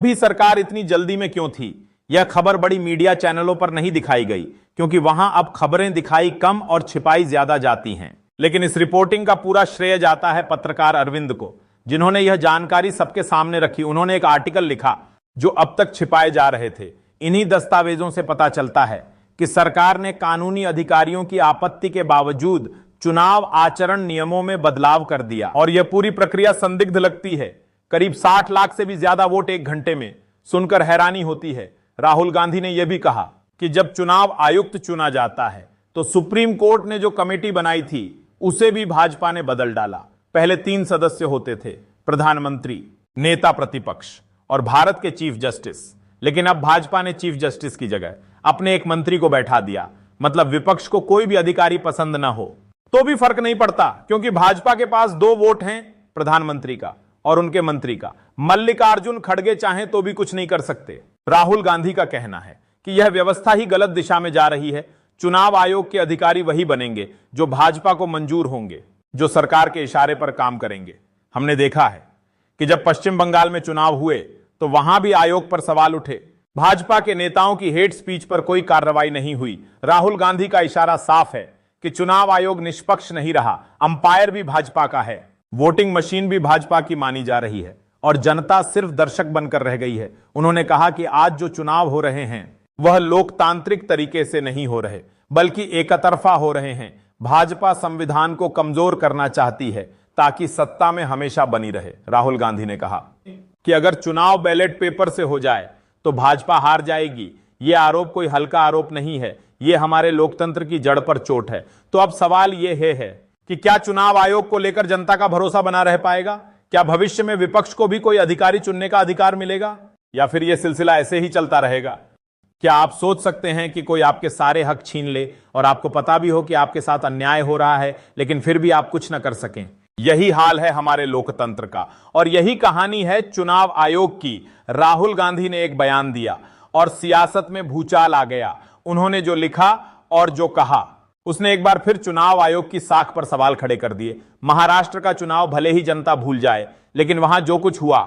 भी सरकार इतनी जल्दी में क्यों थी? यह खबर बड़ी मीडिया चैनलों पर नहीं दिखाई गई, क्योंकि वहां अब खबरें दिखाई कम और छिपाई ज्यादा जाती हैं। लेकिन इस रिपोर्टिंग का पूरा श्रेय जाता है पत्रकार अरविंद को, जिन्होंने यह जानकारी सबके सामने रखी। उन्होंने एक आर्टिकल लिखा जो अब तक छिपाए जा रहे थे। इन्हीं दस्तावेजों से पता चलता है कि सरकार ने कानूनी अधिकारियों की आपत्ति के बावजूद चुनाव आचरण नियमों में बदलाव कर दिया, और यह पूरी प्रक्रिया संदिग्ध लगती है। करीब 60 लाख से भी ज्यादा वोट एक घंटे में, सुनकर हैरानी होती है। राहुल गांधी ने यह भी कहा कि जब चुनाव आयुक्त चुना जाता है तो सुप्रीम कोर्ट ने जो कमेटी बनाई थी उसे भी भाजपा ने बदल डाला। पहले 3 सदस्य होते थे, प्रधानमंत्री, नेता प्रतिपक्ष और भारत के चीफ जस्टिस। लेकिन अब भाजपा ने चीफ जस्टिस की जगह अपने एक मंत्री को बैठा दिया। मतलब विपक्ष को कोई भी अधिकारी पसंद ना हो तो भी फर्क नहीं पड़ता, क्योंकि भाजपा के पास 2 वोट हैं, प्रधानमंत्री का और उनके मंत्री का। मल्लिकार्जुन खड़गे चाहें तो भी कुछ नहीं कर सकते। राहुल गांधी का कहना है कि यह व्यवस्था ही गलत दिशा में जा रही है। चुनाव आयोग के अधिकारी वही बनेंगे जो भाजपा को मंजूर होंगे, जो सरकार के इशारे पर काम करेंगे। हमने देखा है कि जब पश्चिम बंगाल में चुनाव हुए तो वहां भी आयोग पर सवाल उठे। भाजपा के नेताओं की हेट स्पीच पर कोई कार्रवाई नहीं हुई। राहुल गांधी का इशारा साफ है कि चुनाव आयोग निष्पक्ष नहीं रहा। अंपायर भी भाजपा का है, वोटिंग मशीन भी भाजपा की मानी जा रही है और जनता सिर्फ दर्शक बनकर रह गई है। उन्होंने कहा कि आज जो चुनाव हो रहे हैं वह लोकतांत्रिक तरीके से नहीं हो रहे, बल्कि एकतरफा हो रहे हैं। भाजपा संविधान को कमजोर करना चाहती है ताकि सत्ता में हमेशा बनी रहे। राहुल गांधी ने कहा कि अगर चुनाव बैलेट पेपर से हो जाए तो भाजपा हार जाएगी। यह आरोप कोई हल्का आरोप नहीं है, यह हमारे लोकतंत्र की जड़ पर चोट है। तो अब सवाल यह है कि क्या चुनाव आयोग को लेकर जनता का भरोसा बना रह पाएगा? क्या भविष्य में विपक्ष को भी कोई अधिकारी चुनने का अधिकार मिलेगा, या फिर यह सिलसिला ऐसे ही चलता रहेगा? क्या आप सोच सकते हैं कि कोई आपके सारे हक छीन ले और आपको पता भी हो कि आपके साथ अन्याय हो रहा है, लेकिन फिर भी आप कुछ न कर सकें? यही हाल है हमारे लोकतंत्र का, और यही कहानी है चुनाव आयोग की। राहुल गांधी ने एक बयान दिया और सियासत में भूचाल आ गया। उन्होंने जो लिखा और जो कहा, उसने एक बार फिर चुनाव आयोग की साख पर सवाल खड़े कर दिए। महाराष्ट्र का चुनाव भले ही जनता भूल जाए, लेकिन वहां जो कुछ हुआ